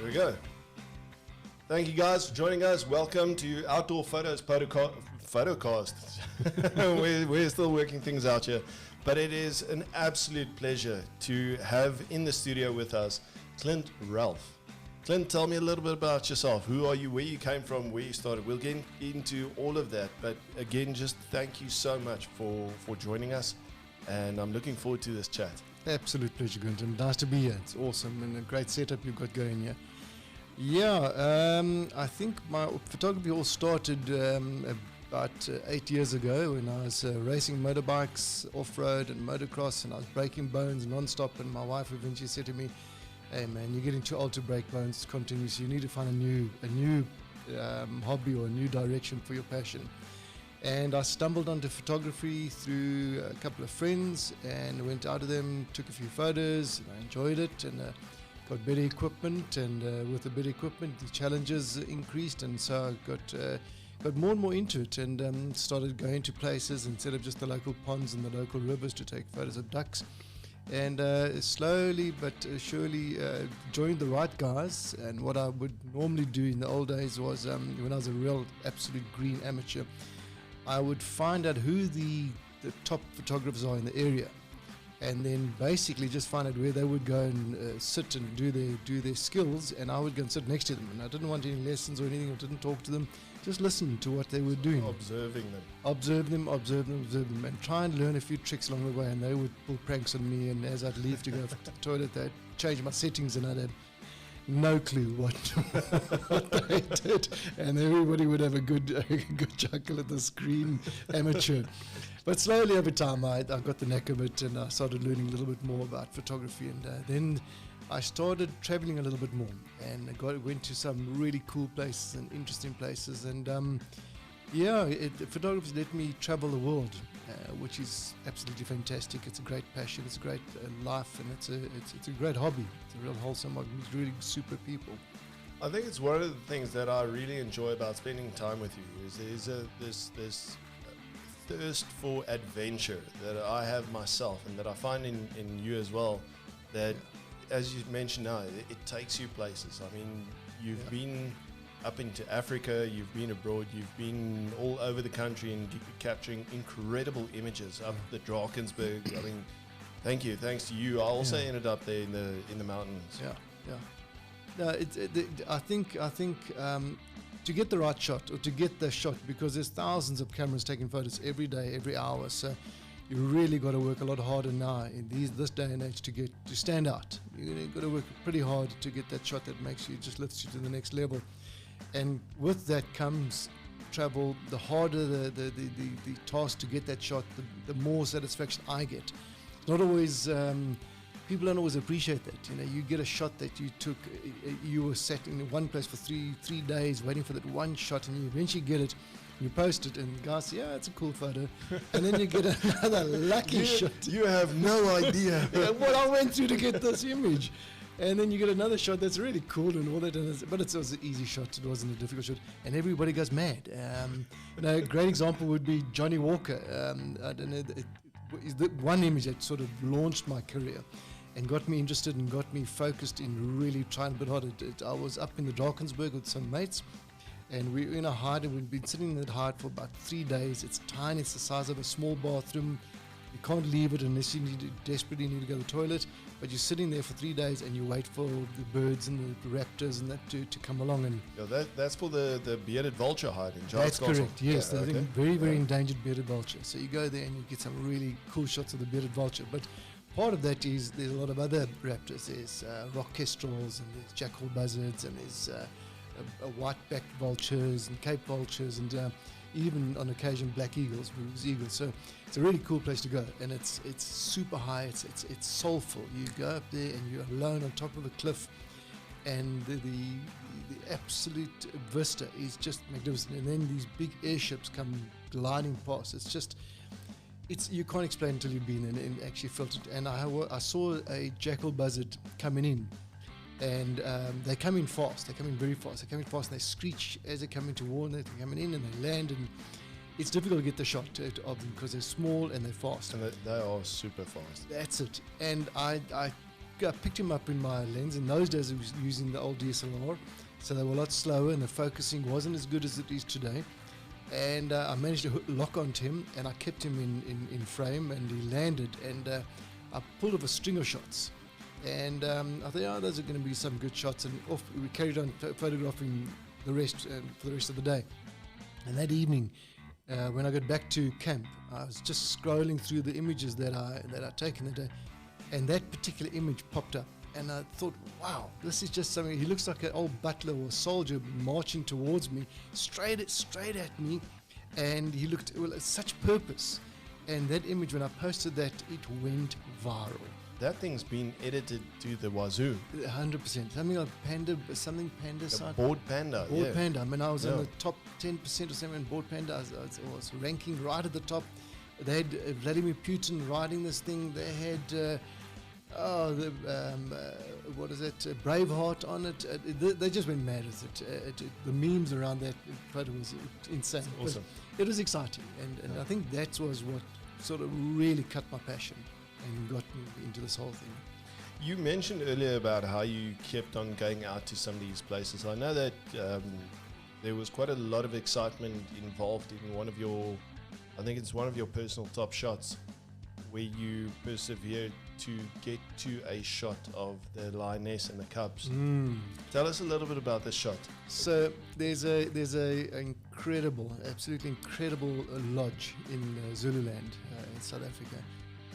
we go. Thank you guys for joining us. Welcome to Outdoor Photos Photocast. We're still working things out here, but it is an absolute pleasure to have in the studio with us Clint Ralph. Clint, tell me a little bit about yourself. Who are you, where you came from, where you started? We'll get into all of that, but again, just thank you so much for joining us, and I'm looking forward to this chat. Absolute pleasure, Quentin. Nice to be here. It's awesome and a great setup you've got going here. I think my photography all started about 8 years ago when I was racing motorbikes, off-road and motocross, and I was breaking bones non-stop, and my wife eventually said to me, "Hey man, you're getting too old to break bones continuously. You need to find a new hobby or a new direction for your passion." And I stumbled onto photography through a couple of friends and went out of them, took a few photos, and I enjoyed it, and got better equipment, and with the better equipment the challenges increased, and so I got more and more into it, and started going to places instead of just the local ponds and the local rivers to take photos of ducks. And slowly but surely joined the right guys. And what I would normally do in the old days was, when I was a real absolute green amateur, I would find out who the top photographers are in the area, and then basically just find out where they would go and sit and do their skills, and I would go and sit next to them, and I didn't want any lessons or anything. I didn't talk to them, just listen to what they were doing. Observe them, and try and learn a few tricks along the way. And they would pull pranks on me, and as I'd leave to go to the toilet, they'd change my settings, and I'd have no clue what they did, and everybody would have a good chuckle at the screen amateur. But slowly over time I got the knack of it, and I started learning a little bit more about photography, and then I started traveling a little bit more, and went to some really cool places and interesting places, and photography let me travel the world, which is absolutely fantastic. It's a great passion, it's a great life, and it's a great hobby. It's a real wholesome hobby. It's really super people. I think it's one of the things that I really enjoy about spending time with you is this thirst for adventure that I have myself, and that I find in you as well, that as you mentioned now, it takes you places. I mean, you've been up into Africa, you've been abroad, you've been all over the country and capturing incredible images up the Drakensberg. I mean, thanks to you. I also ended up there in the mountains. No, I think to get the right shot, or to get the shot, because there's thousands of cameras taking photos every day, every hour, so you really got to work a lot harder now in this day and age to stand out. You've got to work pretty hard to get that shot that just lifts you to the next level. And with that comes travel. The harder the task to get that shot, the more satisfaction I get. It's not always, people don't always appreciate that. You get a shot that you took, you were sat in one place for three days waiting for that one shot, and you eventually get it, you post it, and guys say, yeah, it's a cool photo. And then you get another lucky shot. You have no idea what I went through to get this image. And then you get another shot that's really cool and all that, but it was an easy shot. It wasn't a difficult shot, and everybody goes mad. A great example would be Johnny Walker. I don't know, is the one image that sort of launched my career and got me interested and got me focused in really trying a bit harder. I was up in the Drakensberg with some mates, and we were in a hide, and we'd been sitting in that hide for about 3 days. It's tiny. It's the size of a small bathroom. You can't leave it unless you desperately need to go to the toilet, but you're sitting there for 3 days and you wait for the birds and the raptors and that to come along. And that's for the bearded vulture hide in Giles That's Castle. Correct, yes. Yeah, okay. Very endangered bearded vulture. So you go there and you get some really cool shots of the bearded vulture. But part of that is there's a lot of other raptors. There's rock kestrels, and there's jackal buzzards, and there's white-backed vultures and cape vultures, and even on occasion black eagles, So it's a really cool place to go, and it's super high. It's soulful. You go up there and you're alone on top of a cliff, and the absolute vista is just magnificent. And then these big airships come gliding past. You can't explain until you've been in and actually felt it. And I saw a jackal buzzard coming in. And they come in fast. They come in very fast. They come in fast, and they screech as they're coming to warn that they're coming in, and they land. And it's difficult to get the shot of them because they're small and they're fast. And they are super fast. That's it. And I I picked him up in my lens. In those days, I was using the old DSLR, so they were a lot slower, and the focusing wasn't as good as it is today. And I managed to lock onto him, and I kept him in frame, and he landed, and I pulled off a string of shots. And I thought, those are going to be some good shots, and off we carried on photographing the rest for the rest of the day. And that evening, when I got back to camp, I was just scrolling through the images that I'd taken that day, and that particular image popped up. And I thought, wow, this is just something. He looks like an old butler or soldier marching towards me, straight at me, and he looked such purpose. And that image, when I posted that, it went viral. That thing's been edited to the wazoo. 100%. Something like Panda site. Board Panda. Board Panda. I mean, I was in the top 10% or something in Board Panda. I was ranking right at the top. They had Vladimir Putin riding this thing. They had what is it? Braveheart on it. They just went mad with it. The memes around that photo was insane. Awesome. It was exciting, and I think that was what sort of really cut my passion and got me into this whole thing. You mentioned earlier about how you kept on going out to some of these places. I know that there was quite a lot of excitement involved in one of your personal top shots, where you persevered to get to a shot of the lioness and the cubs. Tell us a little bit about this shot. So there's a incredible, absolutely incredible lodge in Zululand in South Africa,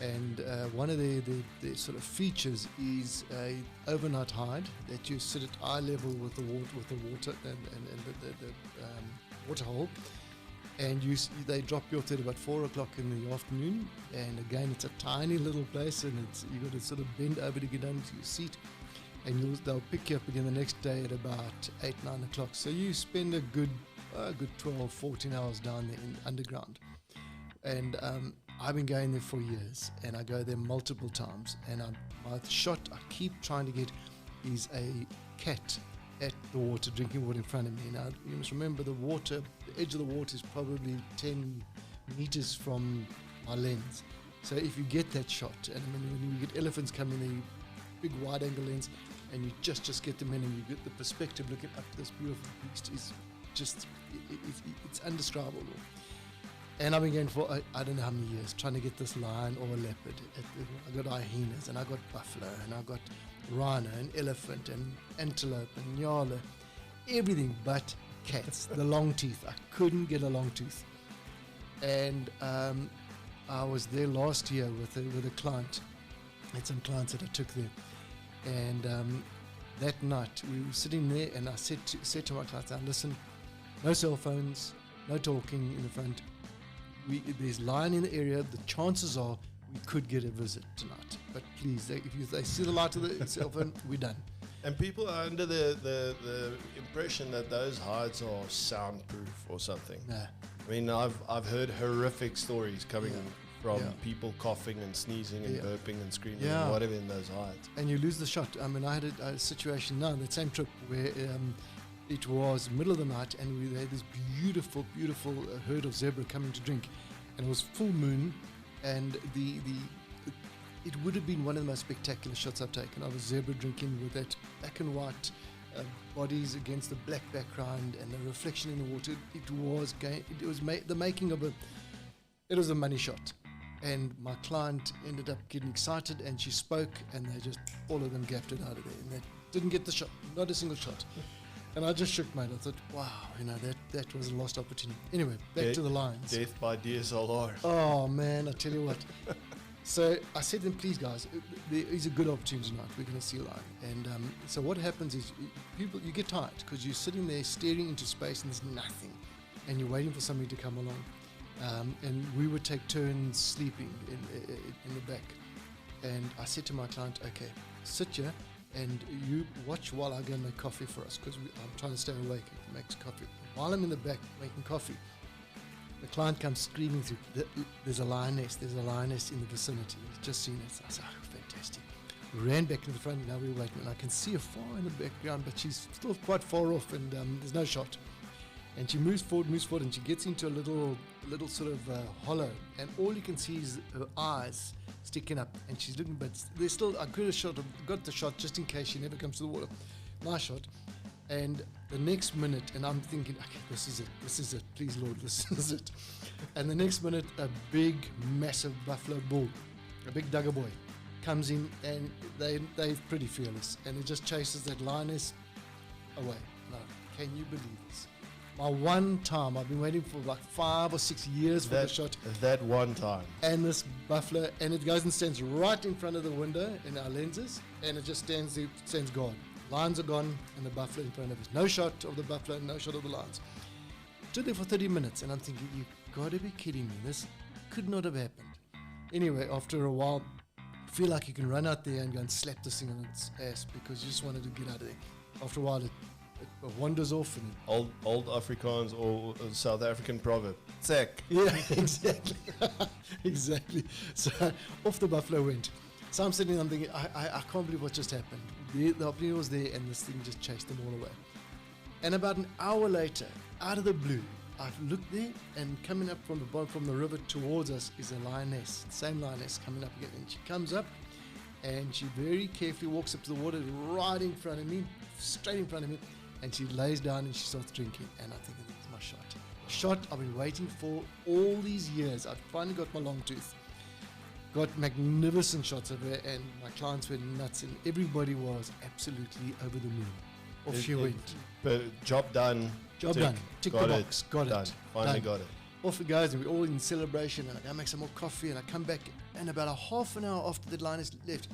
and one of the sort of features is a overnight hide that you sit at eye level with the water and the water hole. And they drop you off there at about 4 o'clock in the afternoon. And again, it's a tiny little place, and you got to sort of bend over to get down to your seat. And they'll pick you up again the next day at about 8, 9 o'clock. So you spend a good 12, 14 hours down there underground. And I've been going there for years, and I go there multiple times. And my shot I keep trying to get is a cat at the water, drinking water in front of me. Now, you must remember the edge of the water is probably 10 meters from my lens. So if you get that shot, and I mean, when you get elephants coming in, big wide angle lens, and you just get them in, and you get the perspective looking up to this beautiful beast, is just, it's indescribable. And I've been going for, I don't know how many years, trying to get this lion or a leopard. I got hyenas, and I got buffalo, and I got rhino and elephant and antelope and nyala, everything but cats. The long teeth, I couldn't get a long tooth. And I was there last year with a client. I had some clients that I took there, and that night we were sitting there, and I said to my clients, "Now listen, no cell phones, no talking in the front. There's lion in the area. The chances are we could get a visit tonight, but please, if they see the light of the cell phone, we're done." And people are under the impression that those hides are soundproof or something. Nah. I mean, I've heard horrific stories coming from people coughing and sneezing and burping and screaming and whatever in those hides. And you lose the shot. I mean, I had a situation now, that same trip, where it was middle of the night, and we had this beautiful herd of zebra coming to drink, and it was full moon, and it would have been one of the most spectacular shots I've taken of a zebra drinking with that black and white bodies against the black background and the reflection in the water. It was the making of it was a money shot. And my client ended up getting excited, and she spoke, and they just, all of them gapped it out of there, and they didn't get the shot, not a single shot. And I just shook my head. I thought, wow, that was a lost opportunity. Anyway, back to the lions. Death by DSLR. Oh, man, I tell you what. So I said to them, please, guys, there is a good opportunity tonight. We're going to see a lion. And so what happens is you get tired because you're sitting there staring into space and there's nothing. And you're waiting for somebody to come along. And we would take turns sleeping in the back. And I said to my client, okay, sit here and you watch while I go and make coffee for us, because I'm trying to stay awake and make coffee. While I'm in the back making coffee, the client comes screaming through, there's a lioness in the vicinity. He's just seen it. I said, oh, fantastic. We ran back to the front, now we're waiting. And I can see her far in the background, but she's still quite far off, and there's no shot. And she moves forward, and she gets into a little sort of hollow, and all you can see is her eyes sticking up, and she's looking, but there's still, I got the shot just in case she never comes to the water. My shot. And the next minute, and I'm thinking, okay, this is it, please Lord, this is it. And the next minute, a big, massive buffalo bull, a big dugger boy, comes in, and they're pretty fearless, and it just chases that lioness away. Now, can you believe this? My one time, I've been waiting for like 5 or 6 years for the shot. That one time. And this buffalo, and it goes and stands right in front of the window in our lenses, and it just stands guard. Lions are gone, and the buffalo in front of us. No shot of the buffalo, no shot of the lions. Stood there for 30 minutes, and I'm thinking, you gotta be kidding me. This could not have happened. Anyway, after a while, feel like you can run out there and go and slap this thing on its ass because you just wanted to get out of there. After a while, it wanders off. And old Afrikaans or South African proverb. Tsek. Yeah, exactly. Exactly. So off the buffalo went. So I'm sitting there, I'm thinking, I can't believe what just happened. The opportunity was there, and this thing just chased them all away. And about an hour later, out of the blue, I've looked there, and coming up from the bottom, from the river towards us, is a lioness. Same lioness coming up again. And she comes up, and she very carefully walks up to the water right in front of me, straight in front of me, and she lays down and she starts drinking. And I think, this is my shot. Shot I've been waiting for all these years. I've finally got my long tooth. Got magnificent shots of her, and my clients went nuts, and everybody was absolutely over the moon. Off she went. But job done. Job done. Tick the box. Got done. it. Finally Done. got it. Off it goes, and we're all in celebration, and I go make some more coffee, and I come back, and about a half an hour after the lioness left,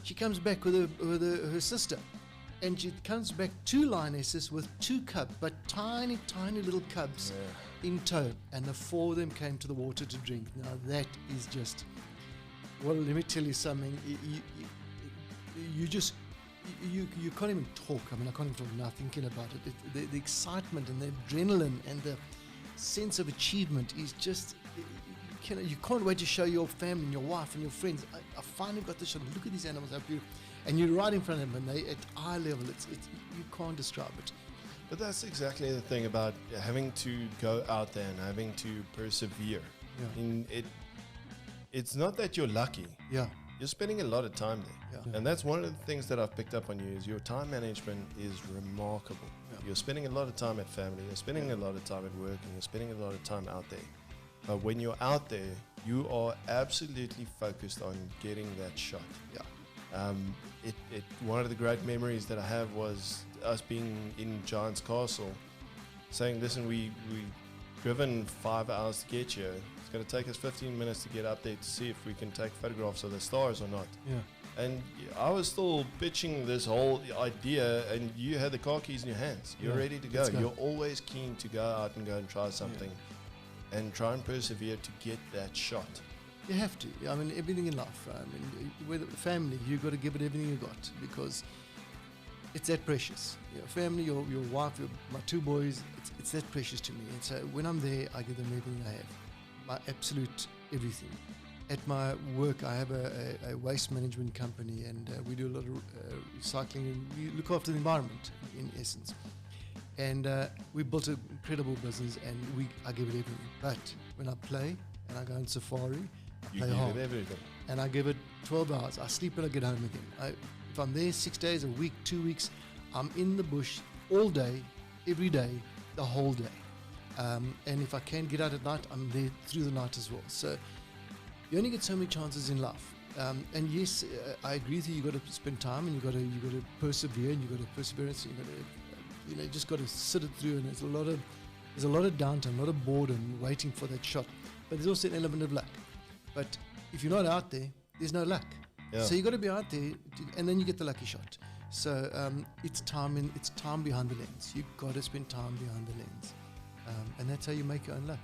she comes back with her sister, and she comes back 2 lionesses with 2 cubs, but tiny, tiny little cubs in tow, and the 4 of them came to the water to drink. Now that is just, well, let me tell you something. You can't even talk. I mean, I can't even talk now thinking about it. The excitement and the adrenaline and the sense of achievement is just, you can't wait to show your family and your wife and your friends. I finally got this shot. Look at these animals, how beautiful. And you're right in front of them, and they at eye level. It's you can't describe it. But that's exactly the thing about having to go out there and having to persevere. Yeah. It's not that you're lucky. Yeah. You're spending a lot of time there. Yeah. And that's one of the things that I've picked up on you is your time management is remarkable. Yeah. You're spending a lot of time at family. You're spending a lot of time at work, and you're spending a lot of time out there. But when you're out there, you are absolutely focused on getting that shot. Yeah. One of the great memories that I have was us being in Giant's Castle, saying, listen, we driven 5 hours to get here. It's going to take us 15 minutes to get up there to see if we can take photographs of the stars or not. Yeah. And I was still pitching this whole idea, and you had the car keys in your hands. You're ready to go. You're always keen to go out and go and try something and try and persevere to get that shot. You have to. I mean, everything in life. I mean, with family, you've got to give it everything you got because it's that precious. Your family, your wife, my 2 boys, it's that precious to me. And so when I'm there, I give them everything I have, my absolute everything. At my work, I have a waste management company, and we do a lot of recycling, and we look after the environment, in essence. And we built an incredible business, and I give it everything. But when I play and I go on safari, I play hard. It everything. And I give it 12 hours. I sleep and I get home again. If I'm there 6 days, a week, 2 weeks, I'm in the bush all day, every day, the whole day. And if I can get out at night, I'm there through the night as well. So you only get so many chances in life. And yes, I agree with you. You got to spend time, and you got to persevere, and you got to perseverance. And you got to, just got to sit it through. And there's a lot of downtime, a lot of boredom, waiting for that shot. But there's also an element of luck. But if you're not out there, there's no luck. Yeah. So you got to be out there, and then you get the lucky shot. So it's time behind the lens. You got to spend time behind the lens, and that's how you make your own luck.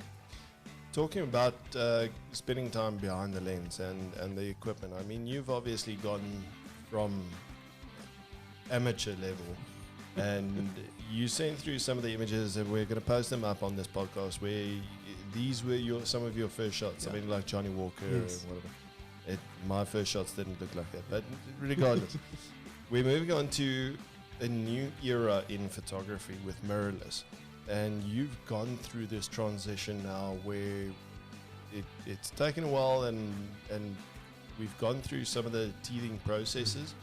Talking about spending time behind the lens and the equipment, I mean, you've obviously gone from amateur level, and you sent through some of the images, and we're going to post them up on this podcast, where these were some of your first shots. Yeah. I mean, like Johnny Walker Yes. and whatever. My first shots didn't look like that, but regardless, we're moving on to a new era in photography with mirrorless. and you've gone through this transition now where it's taken a while, and we've gone through some of the teething processes.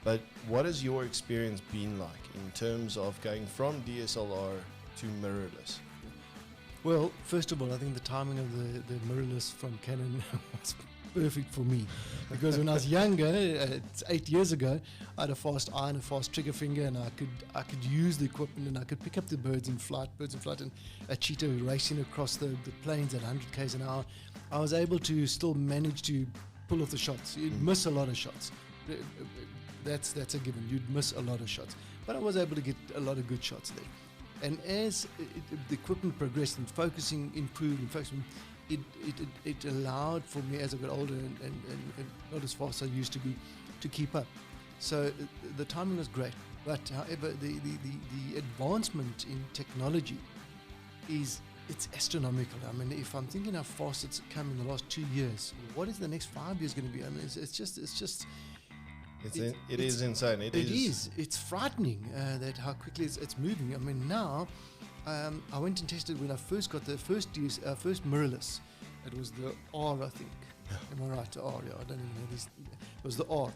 But what has your experience been like in terms of going from DSLR to mirrorless? Well, first of all, I think the timing of the mirrorless from Canon was perfect for me, because when I was younger, it's 8 years ago, I had a fast eye and a fast trigger finger, and I could use the equipment, and I could pick up the birds in flight, and a cheetah racing across the plains at 100 k's an hour. I was able to still manage to pull off the shots. You'd miss a lot of shots. That's a given. You'd miss a lot of shots, but I was able to get a lot of good shots there. And as the equipment progressed and focusing improved, it allowed for me, as I got older and not as fast as I used to be, to keep up. So the timing was great. But however, the advancement in technology it's astronomical. I mean, if I'm thinking how fast it's come in the last 2 years, what is the next 5 years going to be? I mean, it's just it is insane. It is. It's frightening that how quickly it's moving. I mean, now I went and tested when I first got the first mirrorless. It was the R, I think. Am I right? The R, yeah. I don't even know this. It was the R,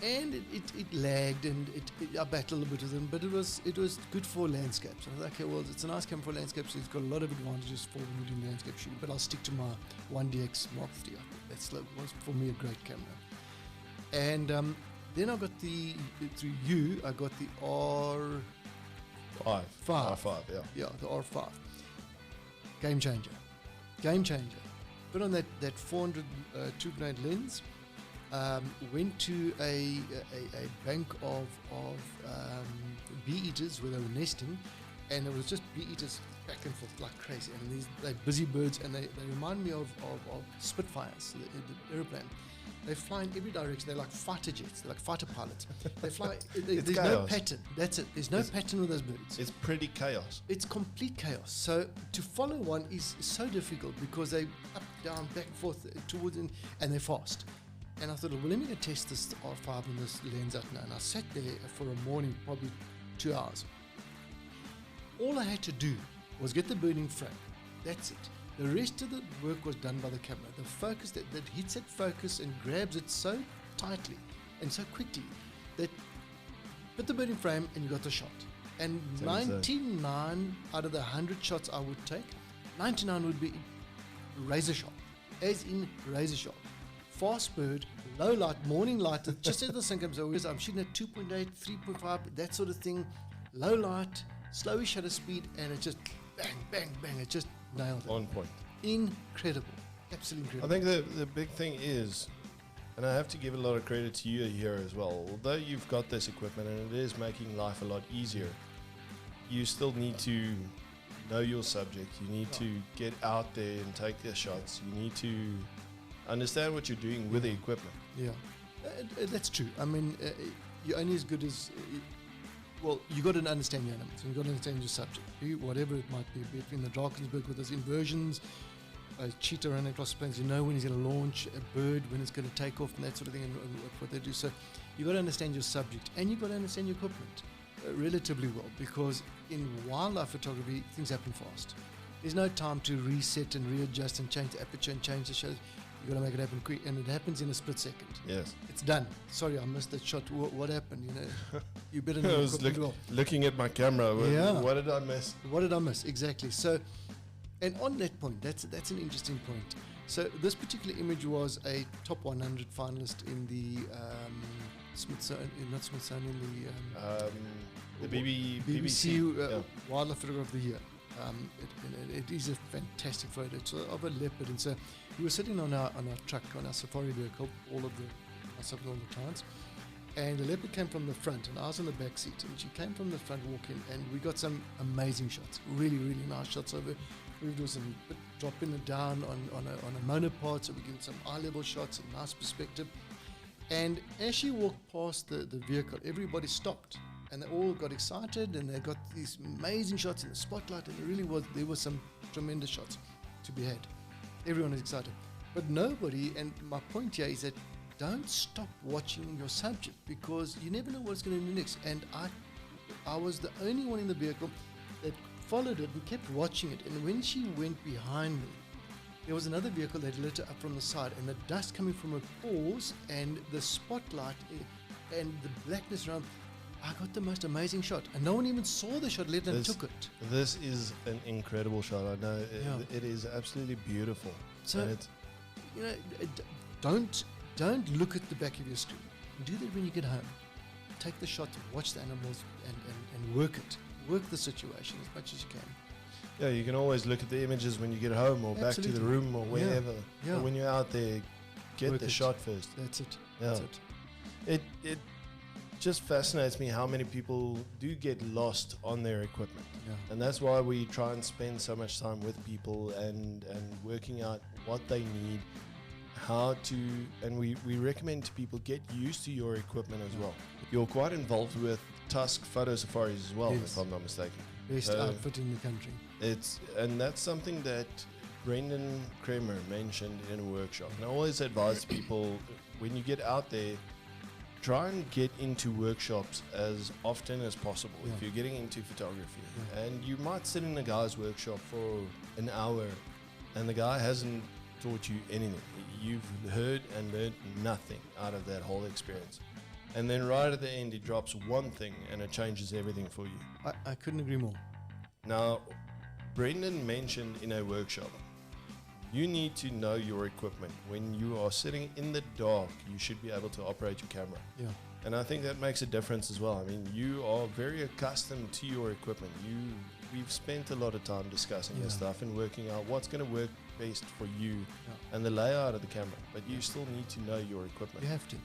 and it lagged, and I battled a little bit with them, but it was good for landscapes. I thought, okay, well, it's a nice camera for landscapes. So it's got a lot of advantages for when you're doing landscape shooting. But I'll stick to my 1DX Mark III. That was for me a great camera. And then I got through you, I got the R5. R5, yeah. Yeah, the R5. Game changer. Put on that 400 2.8 lens. Went to a bank of bee eaters where they were nesting, and it was just bee eaters back and forth like crazy. And they're busy birds, and they remind me of Spitfires, the aeroplane. They fly in every direction. They're like fighter jets. They're like fighter pilots. They fly. There's no pattern. That's it. There's no pattern with those birds. It's pretty chaos. It's complete chaos. So to follow one is so difficult because they up, down, back, forth, towards, and they're fast. And I thought, well, let me go test this R5 and this lens out now. And I sat there for a morning, probably 2 hours. All I had to do was get the bird in frame. That's it. The rest of the work was done by the camera. The focus that hits that focus and grabs it so tightly and so quickly that put the bird in frame and you got the shot. And 99 out of the 100 shots I would take, 99 would be razor sharp, as in razor sharp. Fast bird, low light, morning light, just as the sun comes over. I'm shooting at 2.8, 3.5, that sort of thing. Low light, slowish shutter speed, and it just bang, bang, bang. It just nailed it. On point. Incredible. Absolutely incredible. I think the big thing is, and I have to give a lot of credit to you here as well, although you've got this equipment and it is making life a lot easier, you still need to know your subject. You need to get out there and take the shots. You need to understand what you're doing with the equipment. Yeah, that's true. I mean, you're only as good as... well, you got to understand your elements, and you got to understand your subject, whatever it might be between the Drakensberg with those inversions, a cheetah running across the plains. You know when he's going to launch a bird, when it's going to take off, and that sort of thing, and what they do. So you got to understand your subject, and you got to understand your equipment relatively well, because in wildlife photography, things happen fast. There's no time to reset and readjust and change the aperture and change the shutter. You got to make it happen quick, and it happens in a split second. Yes, it's done. Sorry, I missed that shot. What happened? You know, you better know. I was looking at my camera. What did I miss? What did I miss? Exactly. So, and on that point, that's an interesting point. So this particular image was a top 100 finalist in the BBC Wildlife Photographer of the Year. It is a fantastic photo. It's of a leopard, and so we were sitting on our truck, on our safari vehicle, myself and all the clients, and the leopard came from the front, and I was in the back seat, and she came from the front walking, and we got some amazing shots, really, really nice shots over. We were doing some dropping it down on a monopod, so we get some eye level shots, a nice perspective. And as she walked past the vehicle, everybody stopped. And they all got excited, and they got these amazing shots in the spotlight, and there were some tremendous shots to be had. Everyone is excited. But nobody, and my point here is that don't stop watching your subject, because you never know what's going to do next. And I was the only one in the vehicle that followed it and kept watching it. And when she went behind me, there was another vehicle that lit her up from the side, and the dust coming from her pores and the spotlight and the blackness around. I got the most amazing shot, and no one even saw the shot, let alone took it. This is an incredible shot. I know it is absolutely beautiful. So, you know, don't look at the back of your screen. Do that when you get home. Take the shot, watch the animals, and work it. Work the situation as much as you can. Yeah, you can always look at the images when you get home or back to the room or wherever. Yeah. But when you're out there, get Work the it. shot first. That's it. Yeah. That's it. It just fascinates me how many people do get lost on their equipment. Yeah. And that's why we try and spend so much time with people and working out what they need, how to, and we recommend to people get used to your equipment as well. You're quite involved with Tusk Photo Safaris as well, Yes. if I'm not mistaken. Best outfit in the country. And that's something that Brendan Kramer mentioned in a workshop. And I always advise people, when you get out there, try and get into workshops as often as possible if you're getting into photography. And you might sit in a guy's workshop for an hour and the guy hasn't taught you anything. You've heard and learned nothing out of that whole experience. And then right at the end, he drops one thing and it changes everything for you. I couldn't agree more. Now, Brendan mentioned in a workshop, you need to know your equipment. When you are sitting in the dark, you should be able to operate your camera. Yeah. And I think that makes a difference as well. I mean, you are very accustomed to your equipment. We've spent a lot of time discussing this stuff and working out what's going to work best for you and the layout of the camera. But you still need to know your equipment. You have to.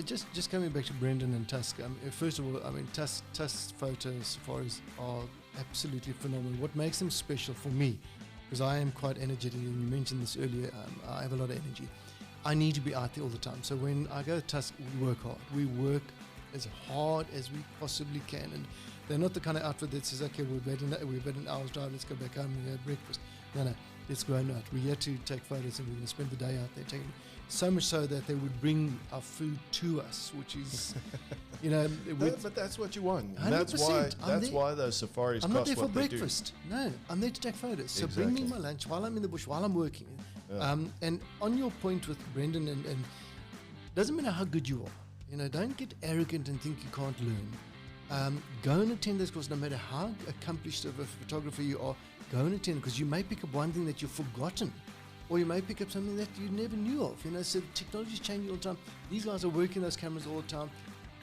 Just coming back to Brendan and Tusk. First of all, I mean, Tusk Photo Safaris are absolutely phenomenal. What makes them special for me, because I am quite energetic, and you mentioned this earlier, I have a lot of energy. I need to be out there all the time. So when I go to Tusk, we work hard. We work as hard as we possibly can. And they're not the kind of outfit that says, okay, we've had an hour's drive, let's go back home and have breakfast. No, let's go out. We're here to take photos and we're going to spend the day out there taking. So much so that they would bring our food to us, which is, you know. But that's what you want. 100%. That's why those safaris I'm cost not there for what they breakfast. No, I'm there to take photos. So Exactly. bring me my lunch while I'm in the bush, while I'm working. And on your point with Brendan, and doesn't matter how good you are. You know, don't get arrogant and think you can't learn. Go and attend this course, no matter how accomplished of a photographer you are. Go and attend, because you may pick up one thing that you've forgotten. Or you may pick up something that you never knew of. You know, so technology is changing all the time. These guys are working those cameras all the time.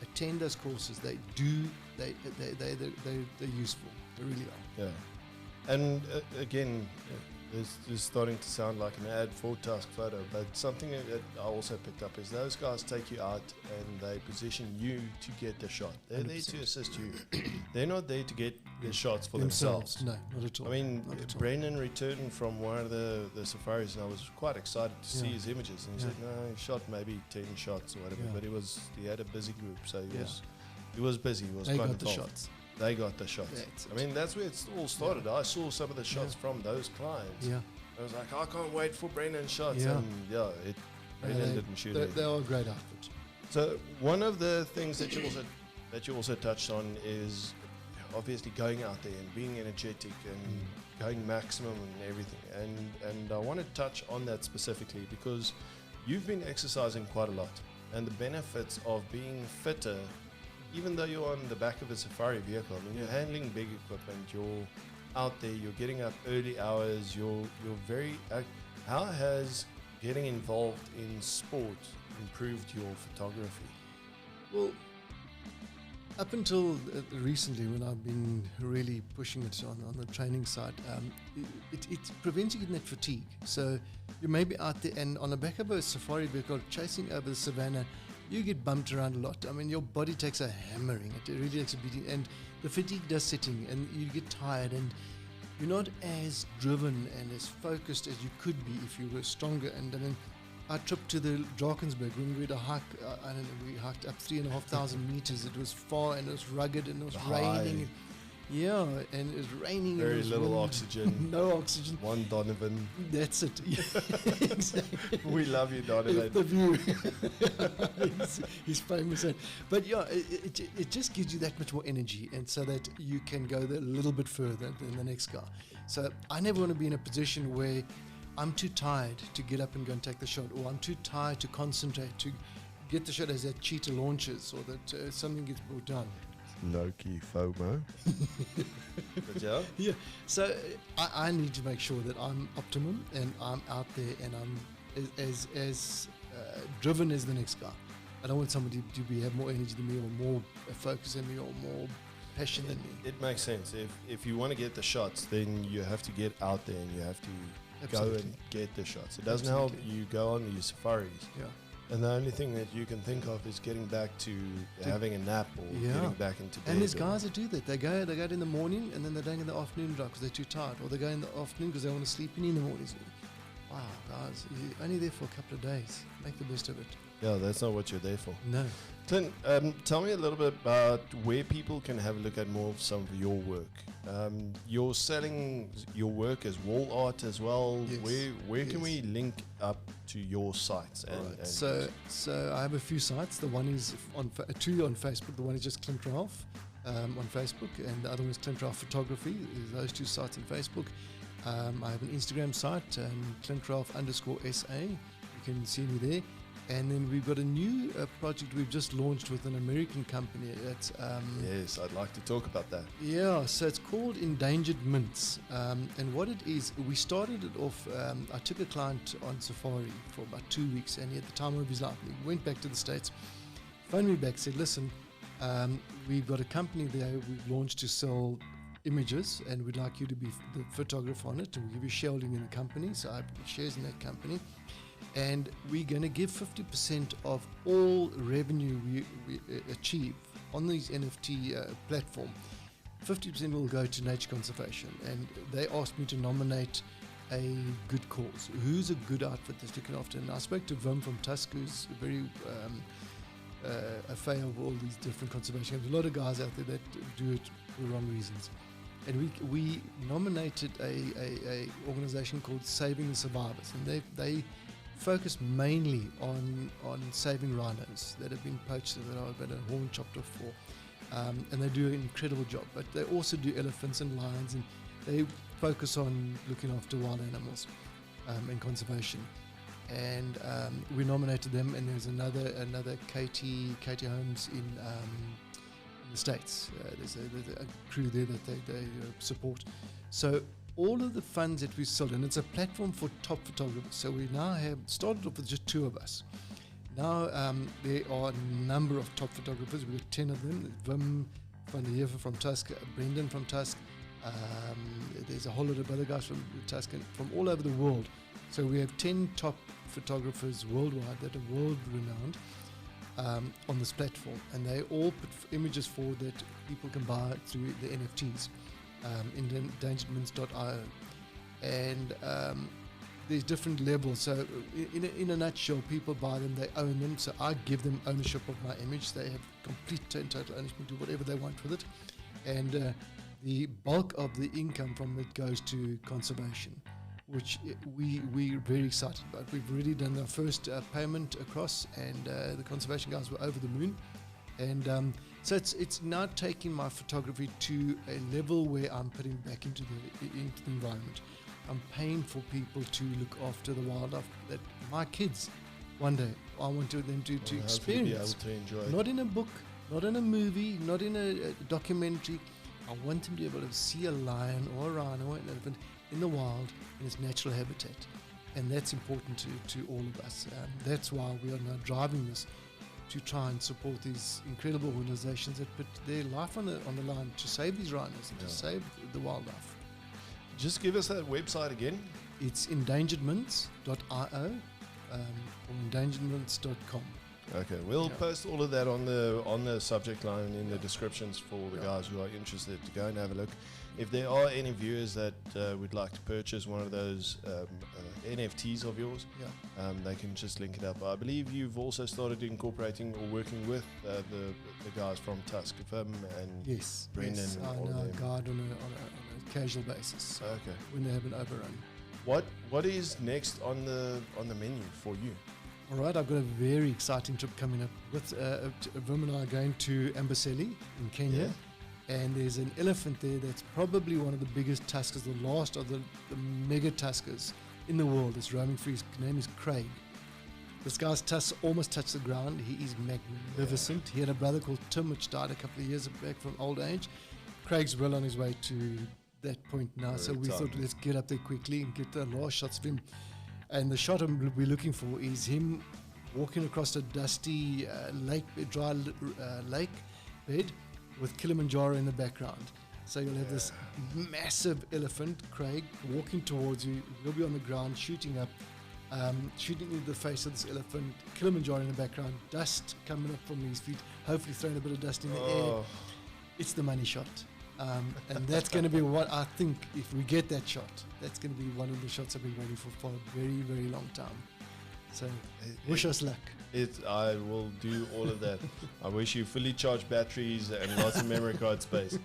Attend those courses. They're useful. They really are. Yeah. And again, this is starting to sound like an ad for Tusk Photo, but something that I also picked up is those guys take you out and they position you to get the shot. They're 100%. There to assist you. They're not there to get the shots for themselves. No, not at all. I mean, Brendan returned from one of the safaris and I was quite excited to see his images. And he said, no, he shot maybe 10 shots or whatever, but he had a busy group, so he was busy. He was they quite got involved. the shots. They got the shots. I mean, that's where it all started. I saw some of the shots from those clients. Yeah. I was like, I can't wait for Brendan's shots. Yeah. And Brendan didn't shoot it. They are a great outfit. So one of the things that you also touched on is obviously going out there and being energetic and going maximum and everything. And I want to touch on that specifically because you've been exercising quite a lot, and the benefits of being fitter. Even though you're on the back of a safari vehicle, I mean, you're handling big equipment, you're out there, you're getting up early hours, you're very... How has getting involved in sport improved your photography? Well, up until recently, when I've been really pushing it on the training side, it prevents you getting that fatigue. So you may be out there and on the back of a safari vehicle chasing over the savannah, you get bumped around a lot. I mean, your body takes a hammering. It really takes a beating. And the fatigue does set in, and you get tired, and you're not as driven and as focused as you could be if you were stronger. And I mean, our trip to the Drakensberg, when we had a hike, we hiked up 3,500 meters. It was far, and it was rugged, and it was raining. Yeah, and it's raining. Very and it's little wind. oxygen. No oxygen. One Donovan. That's it. Exactly. We love you, Donovan. The view. he's famous. But yeah, it just gives you that much more energy, and so that you can go a little bit further than the next guy. So I never want to be in a position where I'm too tired to get up and go and take the shot, or I'm too tired to concentrate to get the shot as that cheetah launches, or that something gets brought down. Low-key FOMO. But yeah? Yeah. So I need to make sure that I'm optimum and I'm out there and I'm as driven as the next guy. I don't want somebody to have more energy than me, or more focus than me, or more passion than me. It makes sense. If you want to get the shots, then you have to get out there and you have to Absolutely. go and get the shots. It doesn't help you go on these safaris. Yeah. And the only thing that you can think of is getting back to having a nap, or getting back into bed. And there's guys that do that. They go out in the morning, and then they don't in the afternoon drive because they're too tired, or they go in the afternoon because they want to sleep in the mornings. Wow, guys, you're only there for a couple of days. Make the best of it. Yeah, that's not what you're there for. No. Clint, tell me a little bit about where people can have a look at more of some of your work. You're selling your work as wall art as well. Yes. Where can we link up to your sites? And So I have a few sites. The one is two on Facebook. The one is just Clint Ralph on Facebook, and the other one is Clint Ralph Photography. There's those two sites on Facebook. I have an Instagram site, Clint Ralph _SA. You can see me there. And then we've got a new project we've just launched with an American company. It's, yes, I'd like to talk about that. Yeah, so it's called Endangered Mints. And what it is, we started it off, I took a client on safari for about 2 weeks, and at the time of his life, he went back to the States, phoned me back, said, listen, we've got a company there we've launched to sell images, and we'd like you to be the photographer on it, and we'll give you shareholding in the company. So I put shares in that company. And we're going to give 50% of all revenue we achieve on these NFT platform. 50% will go to nature conservation. And they asked me to nominate a good cause. Who's a good outfit that's looking after? And I spoke to Vim from Tusk, who's very a fan of all these different conservation. There's a lot of guys out there that do it for the wrong reasons. And we nominated a organization called Saving the Survivors. And they focus mainly on saving rhinos that have been poached, that have had a horn chopped off for, and they do an incredible job. But they also do elephants and lions, and they focus on looking after wild animals and conservation. And we nominated them, and there's another Katie Holmes in the States. There's a crew there that they support. So all of the funds that we sold, and it's a platform for top photographers. So we now have started off with just 2 of us. Now there are a number of top photographers. We've got 10 of them. Vim van der Heever from Tusk, Brendan from Tusk. There's a whole lot of other guys from Tusk and from all over the world. So we have 10 top photographers worldwide that are world renowned on this platform, and they all put images forward that people can buy through the NFTs. Endangeredmints.io, and there's different levels. So in a nutshell, people buy them, they own them, so I give them ownership of my image. They have complete and total ownership, do whatever they want with it, and the bulk of the income from it goes to conservation, which we're very excited about. We've already done our first payment across, and the conservation guys were over the moon. And so it's now taking my photography to a level where I'm putting back into the environment. I'm paying for people to look after the wildlife that my kids one day I want them to experience. Be able to enjoy. Not in a book, not in a movie, not in a documentary. I want them to be able to see a lion or a rhino or an elephant in the wild in its natural habitat, and that's important to all of us. That's why we are now driving this, to try and support these incredible organizations that put their life on the line to save these rhinos and to save the wildlife. Just give us that website again. It's endangeredmints.io or endangeredmints.com. Okay, we'll post all of that on the subject line in the descriptions for the guys who are interested to go and have a look. If there are any viewers that would like to purchase one of those NFTs of yours, they can just link it up. I believe you've also started incorporating or working with the guys from Tusk, and Brendan. Yes, and I all know of them. guide on a casual basis. Okay. When they have an overrun. What is next on the menu for you? All right, I've got a very exciting trip coming up. With Vim and I are going to Amboseli in Kenya, and there's an elephant there that's probably one of the biggest tuskers, the last of the mega tuskers in the world. It's roaming free. His name is Craig. This guy's tusks almost touch the ground. He is magnificent. He had a brother called Tim, which died a couple of years back from old age. Craig's well on his way to that point now, so we thought let's get up there quickly and get the last shots of him. And the shot we're looking for is him walking across a dusty dry lake bed with Kilimanjaro in the background. So you'll have this massive elephant, Craig, walking towards you. He'll be on the ground shooting up, shooting into the face of this elephant, Kilimanjaro in the background, dust coming up from his feet, hopefully throwing a bit of dust in the air. It's the money shot. And that's going to be what I think, if we get that shot, that's going to be one of the shots I've been waiting for a very, very long time. So wish us luck. I will do all of that. I wish you fully charged batteries and lots of memory card space.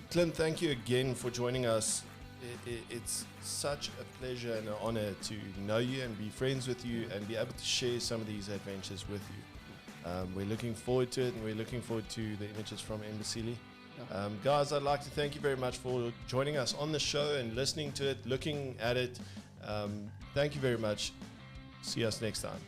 Clint, thank you again for joining us. It's such a pleasure and an honor to know you and be friends with you and be able to share some of these adventures with you. We're looking forward to it, and we're looking forward to the images from Amboseli. Guys, I'd like to thank you very much for joining us on the show and listening to it, looking at it. Thank you very much. See us next time.